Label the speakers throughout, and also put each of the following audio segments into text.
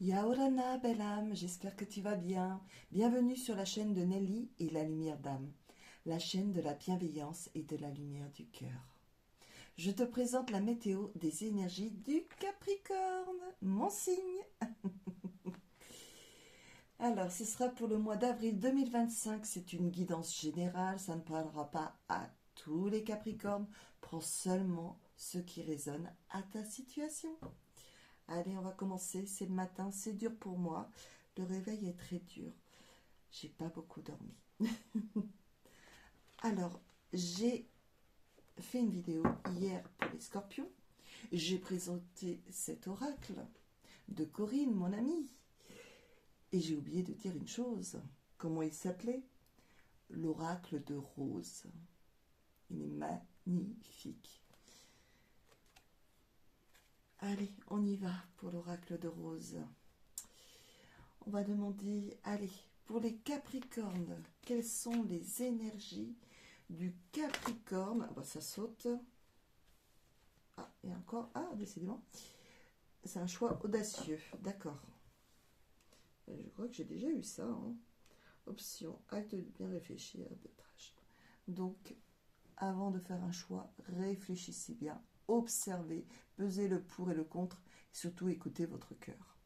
Speaker 1: Yaorana, belle âme, j'espère que tu vas bien. Bienvenue sur la chaîne de Nelly et la lumière d'âme, la chaîne de la bienveillance et de la lumière du cœur. Je te présente la météo des énergies du Capricorne, mon signe. Alors, ce sera pour le mois d'avril 2025. C'est une guidance générale, ça ne parlera pas à tous les Capricornes. Prends seulement ce qui résonne à ta situation. Allez, on va commencer. C'est le matin, c'est dur pour moi. Le réveil est très dur. J'ai pas beaucoup dormi. Alors, j'ai fait une vidéo hier pour les Scorpions. J'ai présenté cet oracle de Corinne, mon amie. Et j'ai oublié de dire une chose. Comment il s'appelait? L'oracle de Rose. Il est magnifique. Allez, on y va pour l'oracle de Rose. On va demander, allez, pour les Capricornes, quelles sont les énergies du Capricorne? Ah bah, ça saute. Ah, et encore. Ah, décidément. C'est un choix audacieux. D'accord. Je crois que j'ai déjà eu ça. Hein. Option, acte de bien réfléchir, arbitrage. Donc, avant de faire un choix, réfléchissez bien, observez, pesez le pour et le contre, et surtout écoutez votre cœur.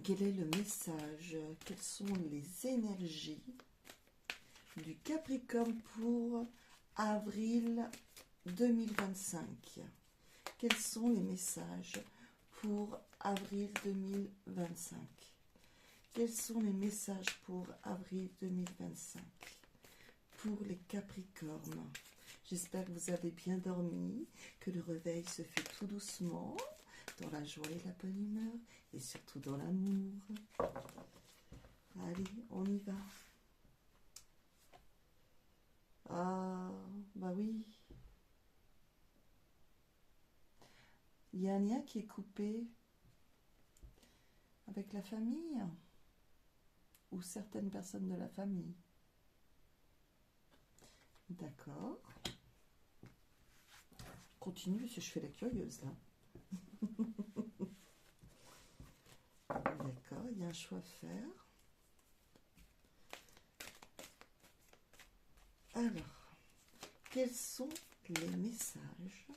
Speaker 1: Quel est le message? Quelles sont les énergies du Capricorne pour avril 2025? Quels sont les messages pour avril 2025? Quels sont les messages pour avril 2025 pour les Capricornes? J'espère que vous avez bien dormi, que le réveil se fait tout doucement, dans la joie et la bonne humeur, et surtout dans l'amour. Allez, on y va. Ah, bah oui. Il y a un lien qui est coupé avec la famille ou certaines personnes de la famille. D'accord. Continue parce que je fais la curieuse là. D'accord, il y a un choix à faire. Alors, quels sont les messages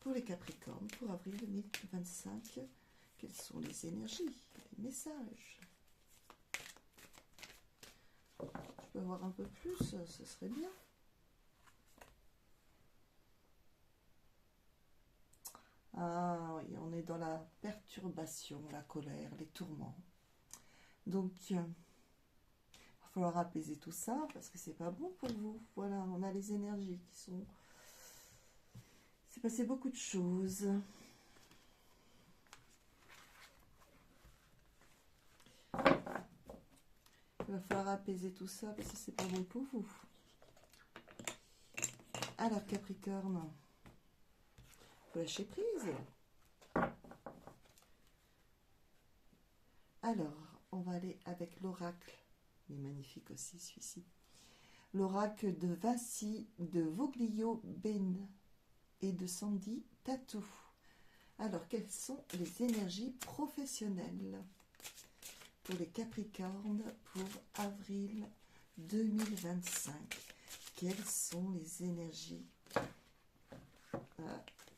Speaker 1: pour les Capricornes pour avril 2025? Quelles sont les énergies, les messages? Je peux avoir un peu plus, ce serait bien. Ah oui, on est dans la perturbation, la colère, les tourments. Donc, il va falloir apaiser tout ça parce que c'est pas bon pour vous. Voilà, on a les énergies qui sont... C'est passé beaucoup de choses. Il va falloir apaiser tout ça parce que c'est pas bon pour vous. Alors, Capricorne, faut lâcher prise. Alors, on va aller avec l'oracle. Il est magnifique aussi, celui-ci. L'oracle de Vinci, de Voglio Ben et de Sandy Tatou. Alors, quelles sont les énergies professionnelles pour les Capricornes pour avril 2025? Quelles sont les énergies?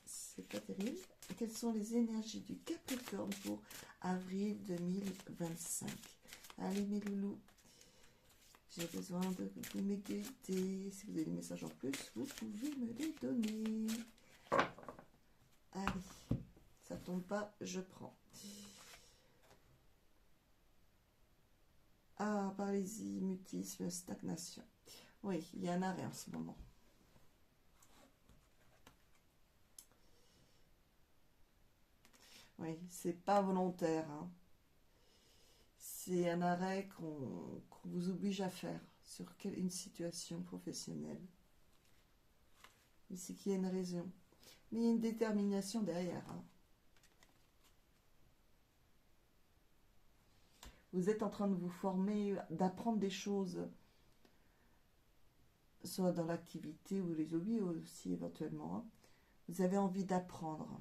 Speaker 1: C'est pas terrible. Quelles sont les énergies du Capricorne pour avril 2025? Allez, mes loulous, j'ai besoin de vous m'aider. Si vous avez des messages en plus, vous pouvez me les donner. Allez, ça tombe pas, je prends. Ah, paralysie, mutisme, stagnation. Oui, il y a un arrêt en ce moment. Oui, c'est pas volontaire. Hein. C'est un arrêt qu'on vous oblige à faire sur une situation professionnelle. Mais c'est qu'il y a une raison. Mais il y a une détermination derrière. Hein. Vous êtes en train de vous former, d'apprendre des choses. soit dans l'activité ou les hobbies aussi éventuellement, hein. Vous avez envie d'apprendre,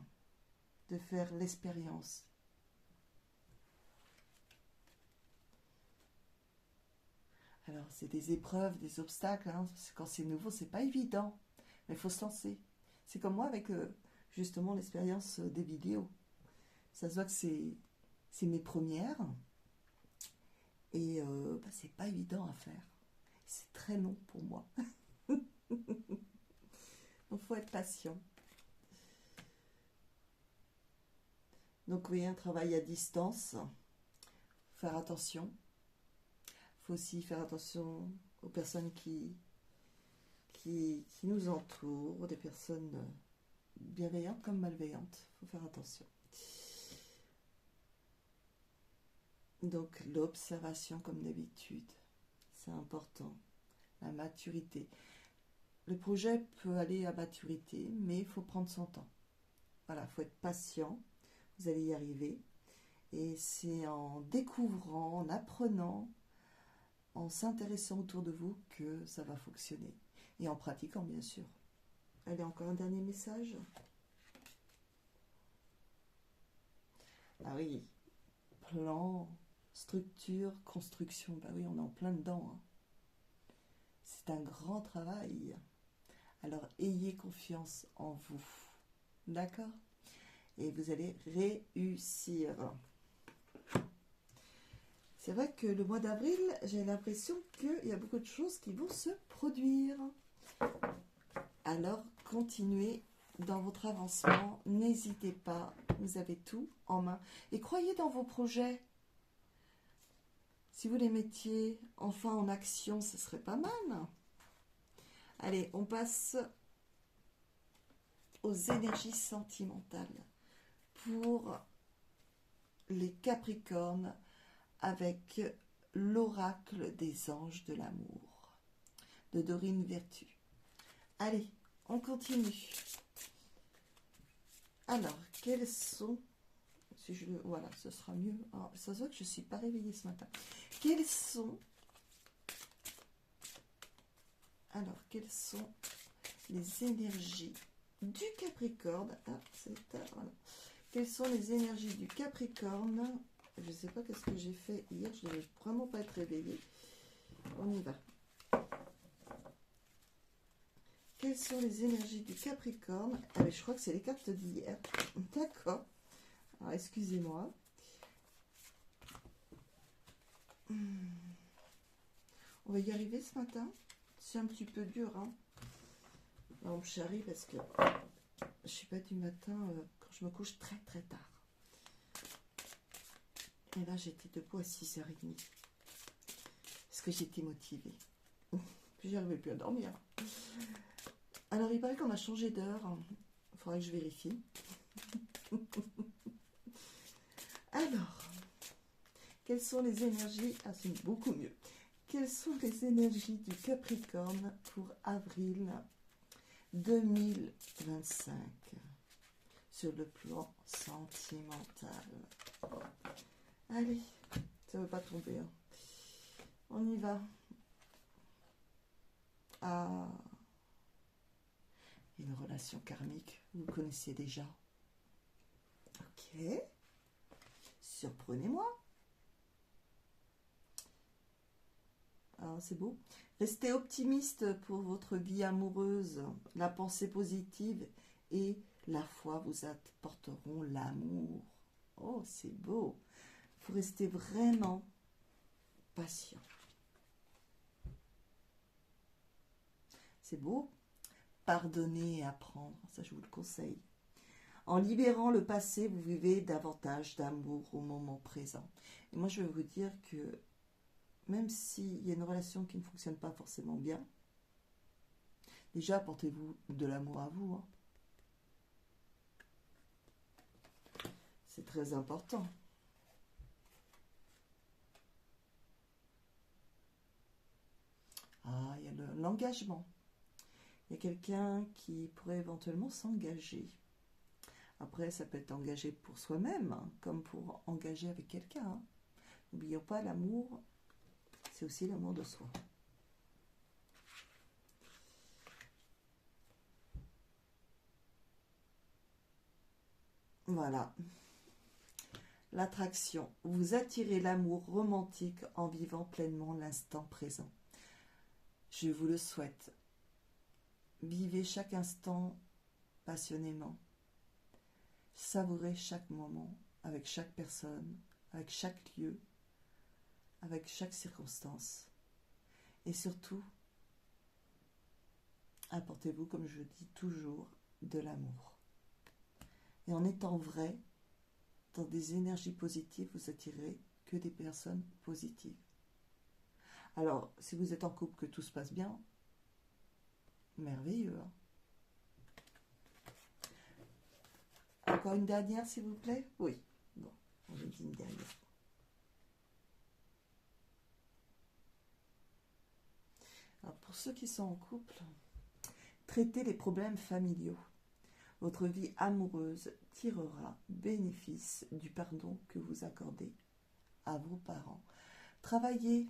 Speaker 1: de faire l'expérience. Alors, c'est des épreuves, des obstacles, hein. Quand c'est nouveau, c'est pas évident, mais il faut se lancer. C'est comme moi avec justement l'expérience des vidéos. Ça se voit que c'est mes premières et bah, c'est pas évident à faire. C'est très long pour moi. Donc, faut être patient. Donc, oui, un travail à distance. Faire attention. Il faut aussi faire attention aux personnes qui nous entourent, des personnes bienveillantes comme malveillantes. Il faut faire attention. Donc, l'observation comme d'habitude, c'est important. La maturité. Le projet peut aller à maturité, mais il faut prendre son temps. Voilà, il faut être patient. Vous allez y arriver. Et c'est en découvrant, en apprenant, en s'intéressant autour de vous que ça va fonctionner. Et en pratiquant, bien sûr. Allez, encore un dernier message. Ah oui, plan, structure, construction. Bah oui, on est en plein dedans, hein. C'est un grand travail. Alors, ayez confiance en vous. D'accord? Et vous allez réussir. C'est vrai que le mois d'avril, j'ai l'impression qu'il y a beaucoup de choses qui vont se produire. Alors, continuez dans votre avancement. N'hésitez pas. Vous avez tout en main. Et croyez dans vos projets. Si vous les mettiez enfin en action, ce serait pas mal. Allez, on passe aux énergies sentimentales pour les Capricornes avec l'oracle des anges de l'amour de Dorine Vertu. Allez, on continue. Alors, quels sont... Si je, voilà, ce sera mieux. Alors, ça se voit que je ne suis pas réveillée ce matin. Quelles sont... Alors, quelles sont les énergies du Capricorne? Ah, c'est voilà. Quelles sont les énergies du Capricorne? Je ne sais pas qu'est-ce que j'ai fait hier. Je ne devais vraiment pas être réveillée. On y va. Quelles sont les énergies du Capricorne? Ah, mais je crois que c'est les cartes d'hier. D'accord. Alors, excusez-moi. On va y arriver ce matin. C'est un petit peu dur, hein. Là, on me charrie parce que je suis pas du matin quand je me couche très très tard. Et là, j'étais debout à 6h30. Parce que j'étais motivée. Puis, j'arrivais plus à dormir. Alors, il paraît qu'on a changé d'heure. Il faudrait que je vérifie. Alors, quelles sont les énergies... Ah, c'est beaucoup mieux. Quelles sont les énergies du Capricorne pour avril 2025 sur le plan sentimental? Allez, ça ne veut pas tomber, hein. On y va. Ah, une relation karmique, vous connaissez déjà. Ok. Surprenez-moi. Alors, c'est beau. Restez optimiste pour votre vie amoureuse. La pensée positive et la foi vous apporteront l'amour. Oh, c'est beau. Il faut rester vraiment patient. C'est beau. Pardonner et apprendre, ça je vous le conseille. En libérant le passé, vous vivez davantage d'amour au moment présent. Et moi, je vais vous dire que même s'il y a une relation qui ne fonctionne pas forcément bien, déjà apportez-vous de l'amour à vous, hein. C'est très important. Ah, il y a l'engagement. Il y a quelqu'un qui pourrait éventuellement s'engager. Après, ça peut être engagé pour soi-même, hein, comme pour engager avec quelqu'un, hein. N'oublions pas, l'amour, c'est aussi l'amour de soi. Voilà. L'attraction. Vous attirez l'amour romantique en vivant pleinement l'instant présent. Je vous le souhaite. Vivez chaque instant passionnément. Savourez chaque moment avec chaque personne, avec chaque lieu, avec chaque circonstance. Et surtout, apportez-vous, comme je dis toujours, de l'amour. Et en étant vrai, dans des énergies positives, vous attirez que des personnes positives. Alors, si vous êtes en couple, que tout se passe bien, merveilleux. Hein. Encore une dernière, s'il vous plaît? Oui. Bon, on va dire une dernière. Alors, pour ceux qui sont en couple, traitez les problèmes familiaux. Votre vie amoureuse tirera bénéfice du pardon que vous accordez à vos parents. Travaillez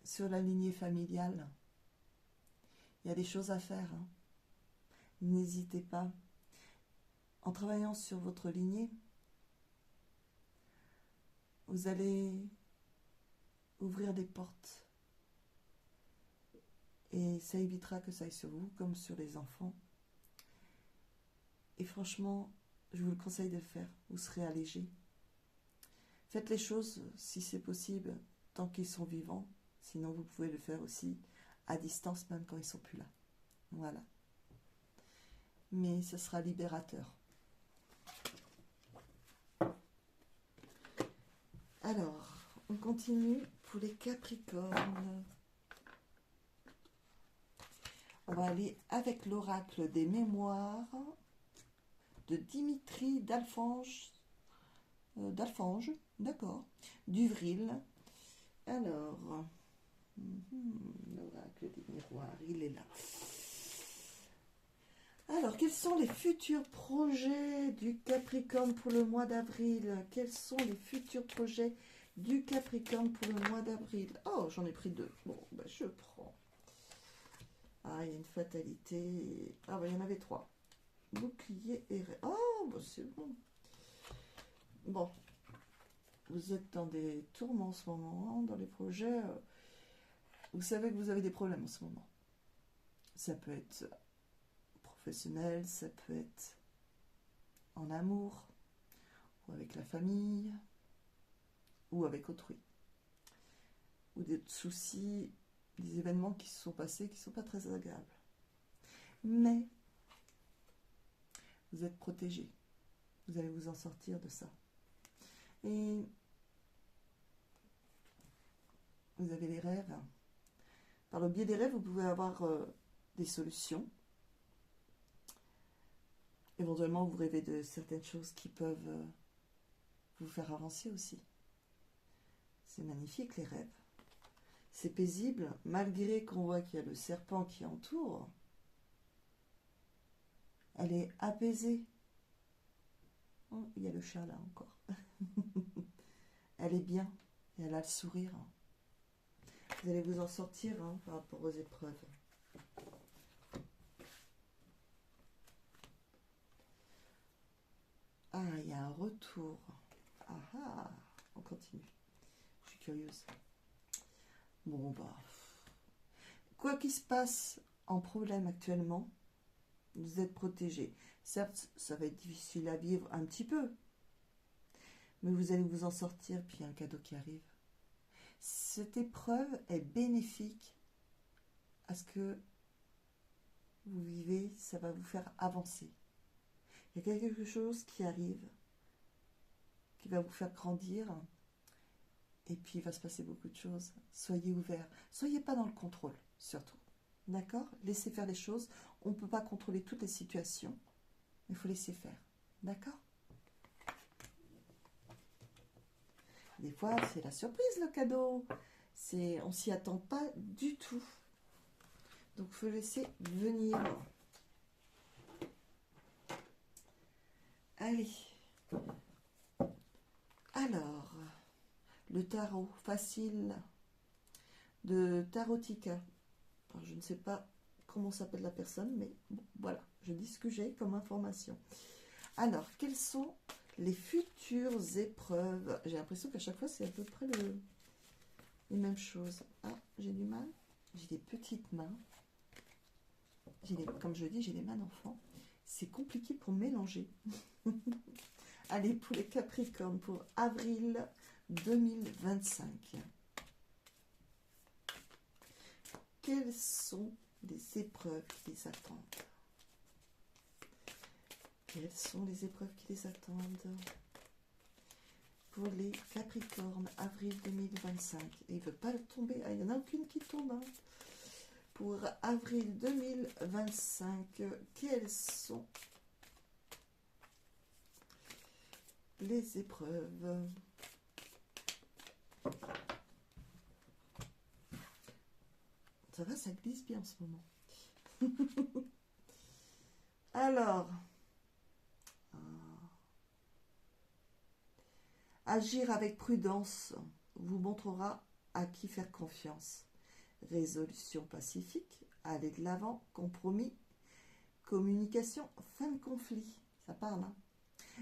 Speaker 1: sur la lignée familiale. Il y a des choses à faire. Hein. N'hésitez pas. En travaillant sur votre lignée, vous allez ouvrir des portes. Et ça évitera que ça aille sur vous comme sur les enfants. Et franchement, je vous le conseille de le faire. Vous serez allégé. Faites les choses, si c'est possible, tant qu'ils sont vivants. Sinon, vous pouvez le faire aussi à distance, même quand ils ne sont plus là. Voilà. Mais ce sera libérateur. Alors, on continue pour les Capricornes. On va aller avec l'oracle des mémoires de Dimitri d'Alfange, d'accord, d'Uvril. Alors, l'oracle des miroirs, il est là. Alors, quels sont les futurs projets du Capricorne pour le mois d'avril? Quels sont les futurs projets du Capricorne pour le mois d'avril? Oh, j'en ai pris 2. Bon, ben, je prends. Ah, il y a une fatalité. Ah, ben, il y en avait 3. Bouclier et... Oh, ben, c'est bon. Bon. Vous êtes dans des tourments en ce moment, dans les projets. Vous savez que vous avez des problèmes en ce moment. Ça peut être professionnel, ça peut être en amour, ou avec la famille, ou avec autrui. Ou des soucis, des événements qui se sont passés qui ne sont pas très agréables. Mais vous êtes protégé. Vous allez vous en sortir de ça. Et vous avez les rêves. Par le biais des rêves, vous pouvez avoir des solutions. Éventuellement, vous rêvez de certaines choses qui peuvent vous faire avancer aussi. C'est magnifique, les rêves. C'est paisible, malgré qu'on voit qu'il y a le serpent qui entoure. Elle est apaisée. Oh, il y a le chat là encore. Elle est bien et elle a le sourire. Vous allez vous en sortir hein, par rapport aux épreuves. Ah, il y a un retour. Ah ah, on continue. Je suis curieuse. Bon, bah... Quoi qu'il se passe en problème actuellement, vous êtes protégé. Certes, ça va être difficile à vivre un petit peu, mais vous allez vous en sortir, puis il y a un cadeau qui arrive. Cette épreuve est bénéfique à ce que vous vivez, ça va vous faire avancer. Il y a quelque chose qui arrive, qui va vous faire grandir, et puis il va se passer beaucoup de choses. Soyez ouverts, soyez pas dans le contrôle, surtout. D'accord? Laissez faire les choses. On ne peut pas contrôler toutes les situations, mais il faut laisser faire. D'accord? Des fois, c'est la surprise, le cadeau. On s'y attend pas du tout. Donc, il faut laisser venir. Allez. Alors, le tarot facile de Tarotica. Alors, je ne sais pas comment s'appelle la personne, mais bon, voilà, je dis ce que j'ai comme information. Alors, quelles sont les futures épreuves. J'ai l'impression qu'à chaque fois, c'est à peu près les mêmes choses. Ah, j'ai du mal. J'ai des petites mains. Comme je dis, j'ai des mains d'enfant. C'est compliqué pour mélanger. Allez, pour les Capricornes, pour avril 2025. Quelles sont les épreuves qui les attendent? Quelles sont les épreuves qui les attendent pour les Capricornes, avril 2025? Et il ne veut pas tomber. Ah, il n'y en a aucune qui tombe. Hein. Pour avril 2025, quelles sont les épreuves? Ça va, ça glisse bien en ce moment. Alors, agir avec prudence vous montrera à qui faire confiance. Résolution pacifique, aller de l'avant, compromis, communication, fin de conflit. Ça parle, hein.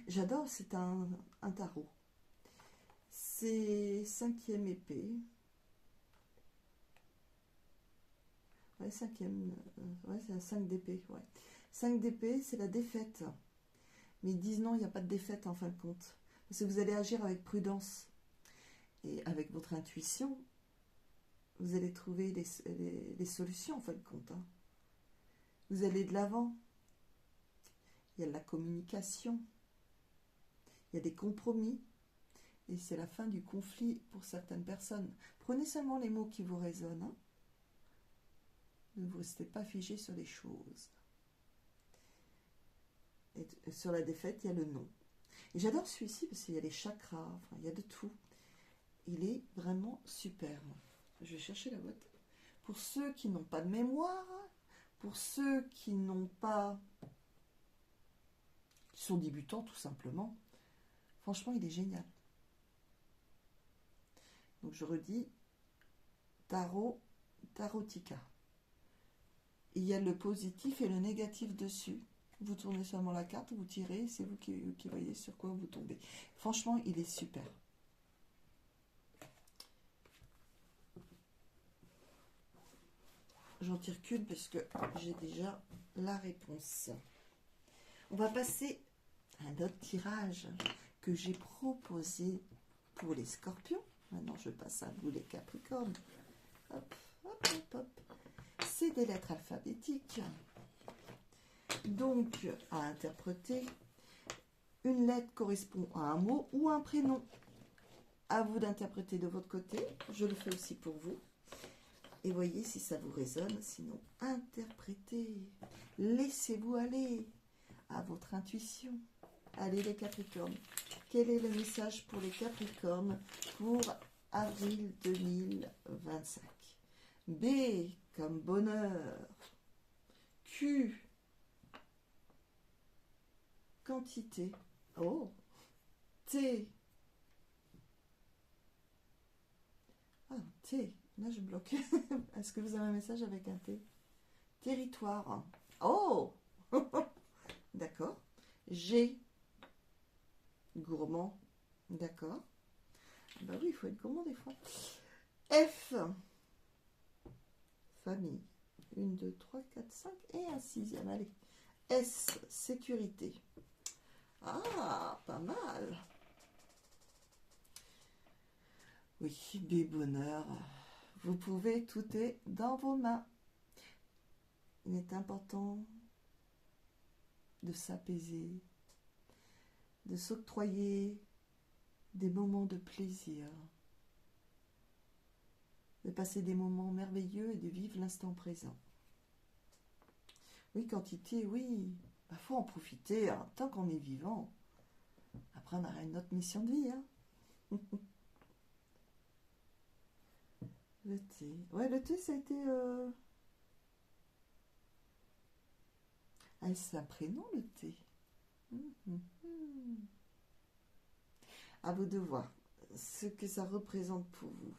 Speaker 1: J'adore, c'est un tarot. C'est 5e épée. Ouais, 5e. Ouais, c'est un 5 d'épée. Ouais. 5 d'épée, c'est la défaite. Mais ils disent non, il n'y a pas de défaite en fin de compte. Parce que vous allez agir avec prudence. Et avec votre intuition, vous allez trouver les solutions en fin de compte. Hein. Vous allez de l'avant. Il y a de la communication. Il y a des compromis. Et c'est la fin du conflit pour certaines personnes. Prenez seulement les mots qui vous résonnent. Hein. Ne vous restez pas figé sur les choses. Et sur la défaite, il y a le non. Et j'adore celui-ci parce qu'il y a les chakras, enfin, il y a de tout. Il est vraiment super. Je vais chercher la boîte. Pour ceux qui n'ont pas de mémoire, pour ceux qui n'ont pas... qui sont débutants tout simplement, franchement, il est génial. Donc je redis, Tarotica. Il y a le positif et le négatif dessus. Vous tournez seulement la carte, vous tirez, c'est vous qui voyez sur quoi vous tombez. Franchement, il est super. J'en tire qu'une parce que j'ai déjà la réponse. On va passer à un autre tirage que j'ai proposé pour les scorpions. Maintenant, je passe à vous les capricornes. Hop, hop, hop, hop. C'est des lettres alphabétiques. Donc, à interpréter, une lettre correspond à un mot ou un prénom. À vous d'interpréter de votre côté. Je le fais aussi pour vous. Et voyez si ça vous résonne. Sinon, interprétez. Laissez-vous aller à votre intuition. Allez les Capricornes. Quel est le message pour les Capricornes pour avril 2025? B comme bonheur. Q. Quantité. Oh. T. Ah, T. Là, je bloque. Est-ce que vous avez un message avec un T? Territoire. Oh. D'accord. G. Gourmand. D'accord. Bah oui, il faut être gourmand des fois. F. Famille. 1, 2, 3, 4, 5 et un 6e. Allez. S. Sécurité. Ah, pas mal. Oui, B. Bonheur. Vous pouvez, tout est dans vos mains. Il est important de s'apaiser, de s'octroyer des moments de plaisir, de passer des moments merveilleux et de vivre l'instant présent. Oui, quantité, oui, il faut en profiter hein, tant qu'on est vivant. Après, on aura une autre mission de vie. Hein. Le thé. Ouais, le thé, ça a été... Ah, c'est un prénom, le thé. À vous de voir ce que ça représente pour vous.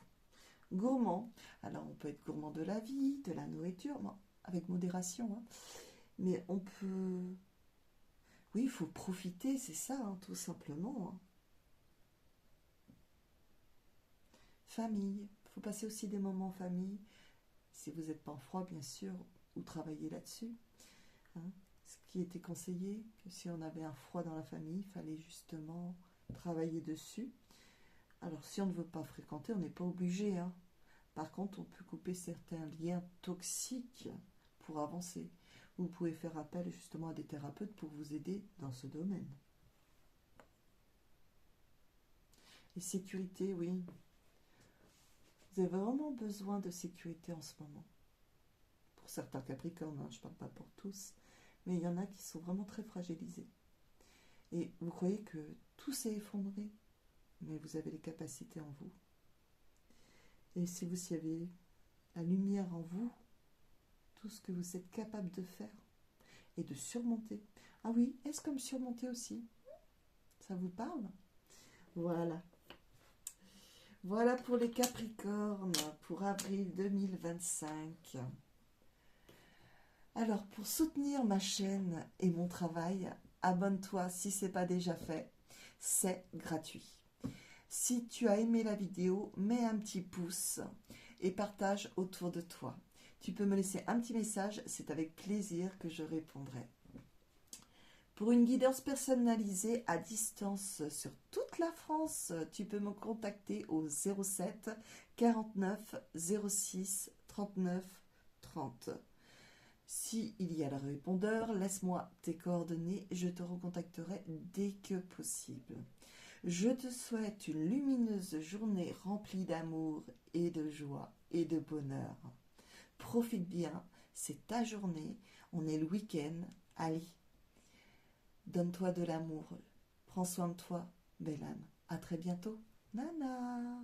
Speaker 1: Gourmand. Alors, on peut être gourmand de la vie, de la nourriture, bon, avec modération. Hein. Mais on peut... Oui, il faut profiter, c'est ça, hein, tout simplement. Hein. Famille, il faut passer aussi des moments en famille, si vous n'êtes pas en froid, bien sûr, ou travailler là-dessus. Hein. Ce qui était conseillé, que si on avait un froid dans la famille, il fallait justement travailler dessus. Alors, si on ne veut pas fréquenter, on n'est pas obligé. Hein. Par contre, on peut couper certains liens toxiques pour avancer. Vous pouvez faire appel justement à des thérapeutes pour vous aider dans ce domaine. Et sécurité, oui. Vous avez vraiment besoin de sécurité en ce moment. Pour certains Capricornes, hein, je ne parle pas pour tous, mais il y en a qui sont vraiment très fragilisés. Et vous croyez que tout s'est effondré, mais vous avez les capacités en vous. Et si vous y avez la lumière en vous, tout ce que vous êtes capable de faire et de surmonter. Ah oui, est-ce comme surmonter aussi? Ça vous parle? Voilà. Voilà pour les Capricornes pour avril 2025. Alors, pour soutenir ma chaîne et mon travail, abonne-toi si ce n'est pas déjà fait. C'est gratuit. Si tu as aimé la vidéo, mets un petit pouce et partage autour de toi. Tu peux me laisser un petit message, c'est avec plaisir que je répondrai. Pour une guidance personnalisée à distance sur toute la France, tu peux me contacter au 07 49 06 39 30. S'il y a le répondeur, laisse-moi tes coordonnées, je te recontacterai dès que possible. Je te souhaite une lumineuse journée remplie d'amour et de joie et de bonheur. Profite bien, c'est ta journée, on est le week-end, allez. Donne-toi de l'amour. Prends soin de toi, belle âme. À très bientôt. Nana.